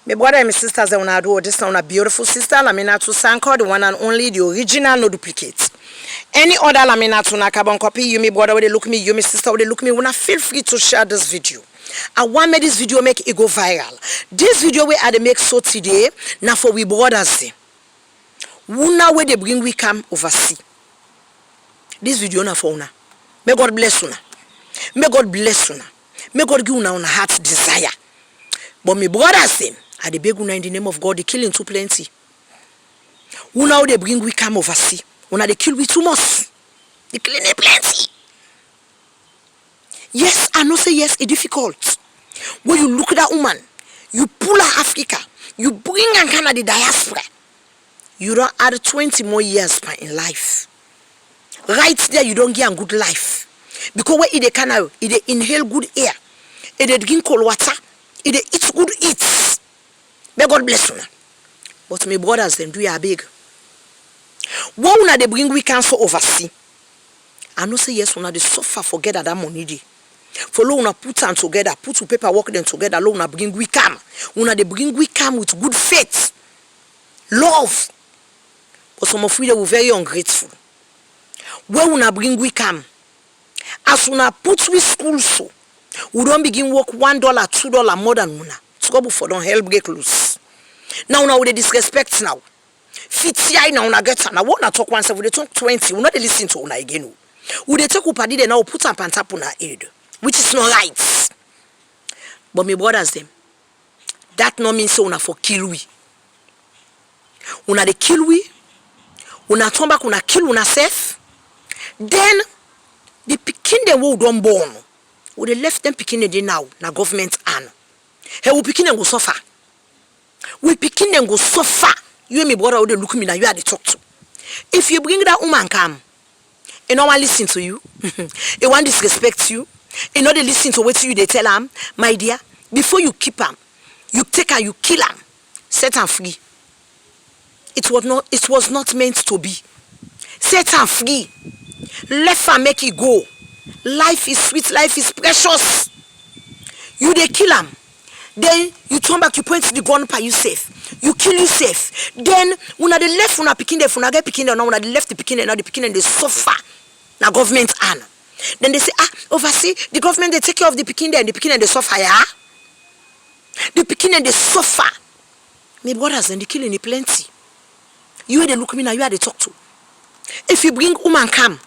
My brother and my sisters, I want to do this on a beautiful sister, Lamina to Sanko, the one and only, the original, no duplicate. Any other Lamina to Nakabon copy, you, my brother, they look me, you, my sister, they look me, when I feel free to share this video. I want me this video make it go viral. This video where I make so today, now for we brothers. Una where they bring we come oversee. This video na for una. May God bless una. May God bless una. May God give una heart's desire. But my brothers say, I dey beg una in the name of God, they killing too plenty. Una they bring we come oversee. Una they kill we too much. They killing plenty. Yes, I know say yes, it's difficult. When you look at that woman, you pull her Africa, you bring her Canada the diaspora. You don't add 20 more years in life. Right there, you don't get a good life. Because when they can, they inhale good air, they drink cold water, they eat good eats. May God bless you. But my brothers, them do ya big. What una they bring we cancer oversee? I know say yes, una they suffer forget that money dey. For lo una put them together, put to paperwork them together, lo una bring we come. Una they bring we come with good faith, love. But some of you were very ungrateful. Where una bring we come? As una put we school so, we don't begin work $1, $2 more than una. Trouble for don't help break loose. Now una we disrespect now. 50 now una get na what na talk once we talk 20. We not listen to una again. We dey take upadi dey now put am pantap una aid, which is not right. But my brothers them, that no mean say una for kill we. Una dey kill we. Una turn back una kill una self. Then the pikin dem who don't born, we dey left them pikin dem now na government hand. Hey, we pikin dem go suffer. We pikin dem go suffer. You and me brother would look me now, you are the talk to. If you bring that woman come, and no one listen to you, they want disrespect you, and not they listen to what you they tell them, my dear, before you keep them, you take her, you kill them, set her free. It was not meant to be. Set her free. Let her make it go. Life is sweet, life is precious. You they kill them. Then you turn back, you point to the gun pa you safe. You kill you safe. Then una the left una picking the una get picking the now una the left the picking and now the picking and they suffer. Na government hand. Then they say, oversee the government they take care of the picking and the picking and they suffer, yeah? The picking and they suffer. My brothers and the killing is plenty. You they look me now, you are the talk to. If you bring woman come,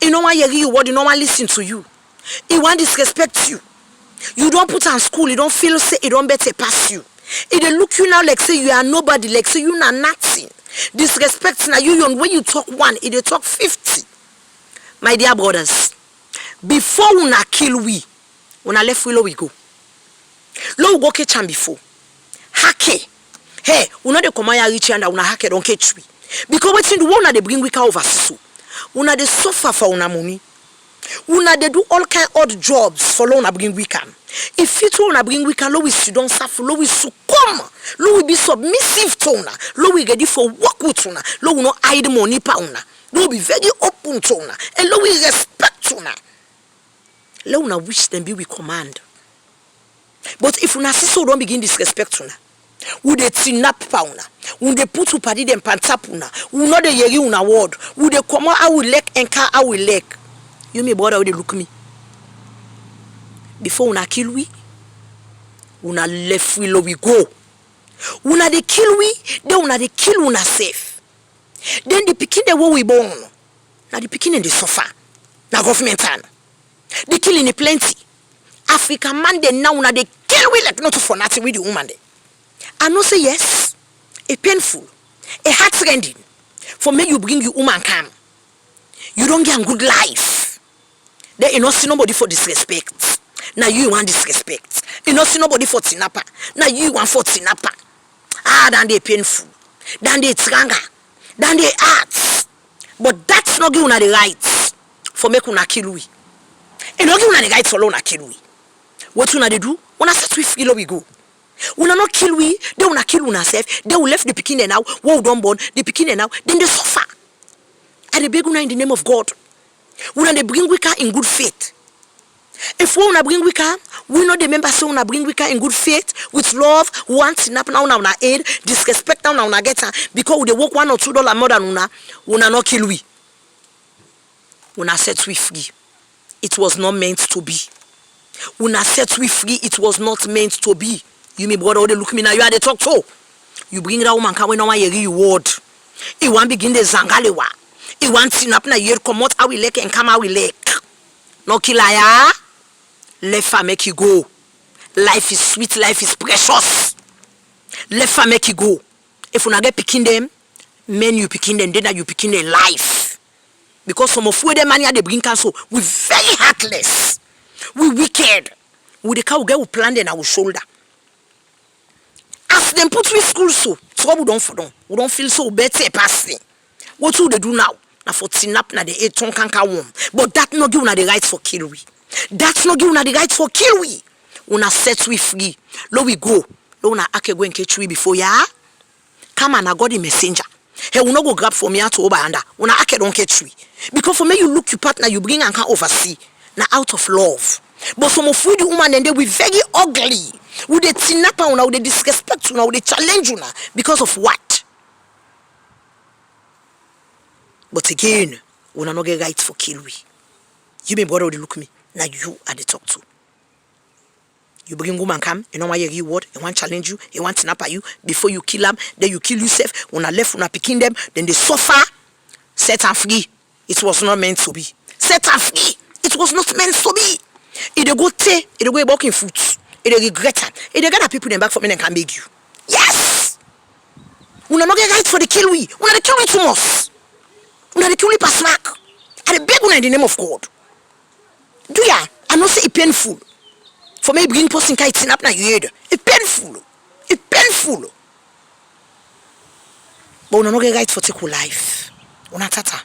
you know why you what you no one listen to you. He want disrespect you. You don't put on school, you don't feel say it don't better pass you. It they look you now like say you are nobody, like say you are nothing. Disrespect now you when you talk one, it they talk 50. My dear brothers, before una kill we, una left we low we go. Low we go catch am before. Hake. Hey, una de komaya reach and una hake don't catch we. Because what in the one they bring we can over so. Una they suffer for una money. Una they do all kind odd jobs for una bring we can. If it una bring we can, lo we don't suffer, lo we succumb, lo we be submissive to una, lo we ready for work with una, lo we no hide money pa una, lo we be very open to una, and lo we respect una. Lo una wish them be we command. But if una see so don't begin disrespect una, would they tinap pa una, would they put to party them pantap una, would not they yeri una word, would they come out I will lek and car I will lek. You me brother they look me. Before una kill we, una left we low we go. Una they kill we, then una they kill una safe. Then the picking the way we born. Now the picking and the suffer. Now government hand. They killing the plenty. African man they now una they kill we like not for nothing with the woman they. I know say yes, a painful, a heart-rending. For me you bring you woman come. You don't get a good life. There you not see nobody for disrespect. Now you want disrespect. You not see nobody for tinapa. Now you want for tinapa. Then they painful. Then they stronger. Then they arts. But that's not giving una the rights for make una kill we. And not giving una the rights for una kill we. What una they do? Una set we free we go. Una not kill we, they una kill una self. They will left the picking now. Wow don't born the picking now. Then they suffer. And they beg una in the name of God. Una they bring we in good faith. If we wanna bring wika, we know the members say wanna bring wika in good faith, with love, want to nap now una aid, disrespect now una get her, because they work $1 or $2 more than una not kill we. Una set we free. It was not meant to be. Una set we free, it was not meant to be. You me brother, they look me now, you are the talk to. You bring that woman can we know a reward. You want begin the zangalewa. You want to nap na year come out we lake and come out we lake. No kilaya. Let her make you go. Life is sweet, life is precious. Let her make you go. If you not get picking them, men you picking them, then you picking their life. Because some of them money they bring us so we very heartless. We wicked. We the cow get we plan in our shoulder. As them put we school so we don't for them. We don't feel so better passing. What do they do now? Now for tinap na the 8 ton canka womb. But that no give na the right for kill we. That's not giving the right for kill we. Una set we free. Lo we go. Lo una ake go and catch we before ya. Come on, I got the messenger. Hey, we no go grab for me to over under. Una ake don't catch we. Because for me you look your partner, you bring and can oversee. Now out of love. But some of the woman and they we very ugly. With the tinapa una, with the disrespect una, with the challenge una. Because of what? But again, una no get right for kill we. You may brother look me. Now you are the talk to. You bring woman come, you know why you reward, you want challenge you, you want to snap at you, before you kill them, then you kill yourself, when I left, when I picking them, then they suffer, set and free. It was not meant to be. Set and free. It was not meant to be. If they go take, if they go walking foot, if they regret it, if they get people them back for me and can beg you. Yes! We not get right for the kill we. We not the kill we too much. We not the kill we pass mark. I beg you in the name of God. Do ya? I know say it painful. For me bring person kai tin up na you head. It painful. It painful. But we no get right for take life. Una tata.